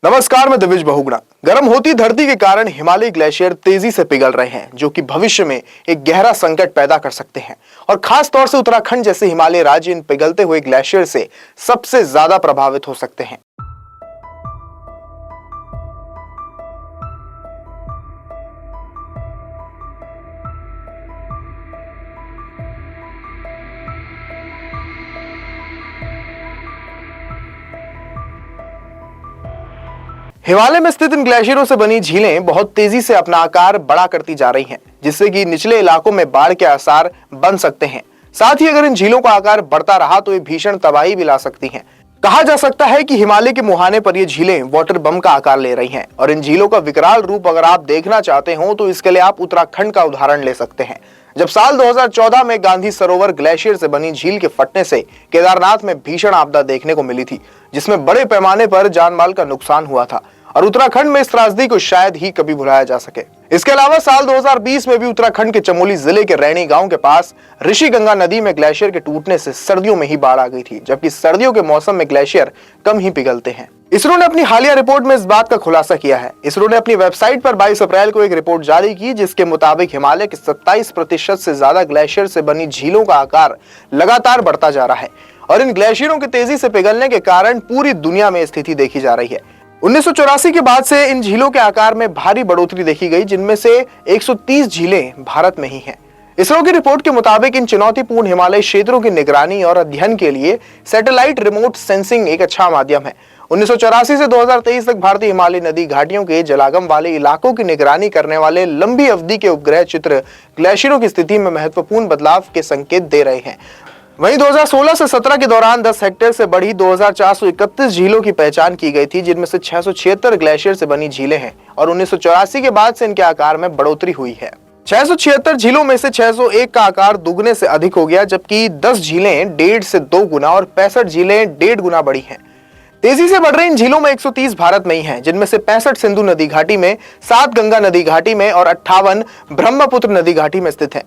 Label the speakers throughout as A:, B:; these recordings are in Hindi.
A: नमस्कार, मैं दिविज बहुगुणा। गर्म होती धरती के कारण हिमालय ग्लेशियर तेजी से पिघल रहे हैं, जो कि भविष्य में एक गहरा संकट पैदा कर सकते हैं। और खास तौर से उत्तराखंड जैसे हिमालय राज्य इन पिघलते हुए ग्लेशियर से सबसे ज्यादा प्रभावित हो सकते हैं। हिमालय में स्थित इन ग्लेशियरों से बनी झीलें बहुत तेजी से अपना आकार बड़ा करती जा रही हैं, जिससे कि निचले इलाकों में बाढ़ के आसार बन सकते हैं। साथ ही अगर इन झीलों का आकार बढ़ता रहा तो ये भीषण तबाही भी ला सकती हैं। कहा जा सकता है कि हिमालय के मुहाने पर ये झीलें वाटर बम का आकार ले रही हैं और इन झीलों का विकराल रूप अगर आप देखना चाहते हो तो इसके लिए आप उत्तराखंड का उदाहरण ले सकते हैं। जब साल 2014 में गांधी सरोवर ग्लेशियर से बनी झील के फटने से केदारनाथ में भीषण आपदा देखने को मिली थी, जिसमें बड़े पैमाने पर जानमाल का नुकसान हुआ था और उत्तराखंड में इस त्रासदी को शायद ही कभी भुलाया जा सके। इसके अलावा साल 2020 में भी उत्तराखंड के चमोली जिले के रैणी गांव के पास ऋषिगंगा नदी में ग्लेशियर के टूटने से सर्दियों में ही बाढ़ आ गई थी, जबकि सर्दियों के मौसम में ग्लेशियर कम ही पिघलते हैं। इसरो ने अपनी हालिया रिपोर्ट में इस बात का खुलासा किया है। इसरो ने अपनी वेबसाइट पर 22 अप्रैल को एक रिपोर्ट जारी की, जिसके मुताबिक हिमालय के 27% से ज्यादा ग्लेशियर से बनी झीलों का आकार लगातार बढ़ता जा रहा है और इन ग्लेशियरों के तेजी से पिघलने के कारण पूरी दुनिया में स्थिति देखी जा रही है। 1984 के बाद से इन झीलों के आकार में भारी बढ़ोतरी देखी गई, जिनमें से 130 झीलें भारत में ही हैं। इसरो की रिपोर्ट के मुताबिक इन चुनौतीपूर्ण हिमालय क्षेत्रों की निगरानी और अध्ययन के लिए सैटेलाइट रिमोट सेंसिंग एक अच्छा माध्यम है। 1984 से 2023 तक भारतीय हिमालय नदी घाटियों के जलागम वाले इलाकों की निगरानी करने वाले लंबी अवधि के उपग्रह चित्र ग्लेशियरों की स्थिति में महत्वपूर्ण बदलाव के संकेत दे रहे हैं। वहीं 2016 से 17 के दौरान 10 हेक्टेयर से बढ़ी 2431 झीलों की पहचान की गई थी, जिनमें से 676 ग्लेशियर से बनी झीलें हैं और 1984 के बाद से इनके आकार में बढ़ोतरी हुई है। 676 झीलों में से 601 का आकार दुगने से अधिक हो गया, जबकि 10 झीलें 1.5 से 2 गुना और 65 झीलें 1.5 गुना बढ़ी हैं। तेजी से बढ़ रही इन झीलों में 130 भारत में ही हैं, जिनमें से 65 सिंधु नदी घाटी में, 7 गंगा नदी घाटी में और 58 ब्रह्मपुत्र नदी घाटी में स्थित है।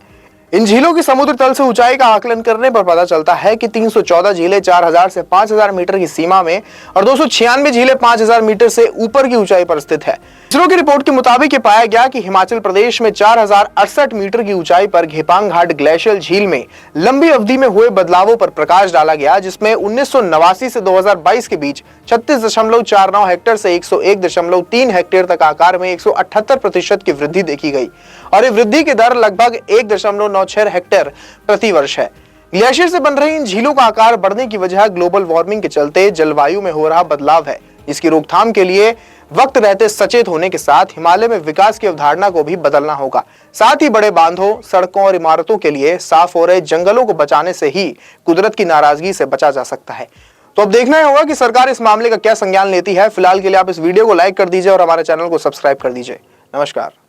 A: इन झीलों की समुद्र तल से ऊंचाई का आकलन करने पर पता चलता है कि 314 झीलें 4000 से 5000 मीटर की सीमा में और 296 झीलें 5000 मीटर से ऊपर की ऊंचाई पर स्थित है। इसरो की रिपोर्ट के मुताबिक ये पाया गया कि हिमाचल प्रदेश में 4068 मीटर की ऊंचाई पर घेपांग घाट ग्लेशियर झील में लंबी अवधि में हुए बदलावों पर प्रकाश डाला गया, जिसमें 1989 से 2022 के बीच 36.49 हेक्टेयर से 101.3 हेक्टेयर तक आकार में 178% की वृद्धि देखी गई और ये वृद्धि की दर लगभग 1.96 हेक्टेयर प्रति वर्ष है। ग्लेशियर से बन रही इन झीलों का आकार बढ़ने की वजह ग्लोबल वार्मिंग के चलते जलवायु में हो रहा बदलाव है। इसकी रोकथाम के लिए वक्त रहते सचेत होने के साथ हिमालय में विकास की अवधारणा को भी बदलना होगा। साथ ही बड़े बांधों, सड़कों और इमारतों के लिए साफ हो रहे जंगलों को बचाने से ही कुदरत की नाराजगी से बचा जा सकता है। तो अब देखना होगा कि सरकार इस मामले का क्या संज्ञान लेती है। फिलहाल के लिए आप इस वीडियो को लाइक कर दीजिए और हमारे चैनल को सब्सक्राइब कर दीजिए। नमस्कार।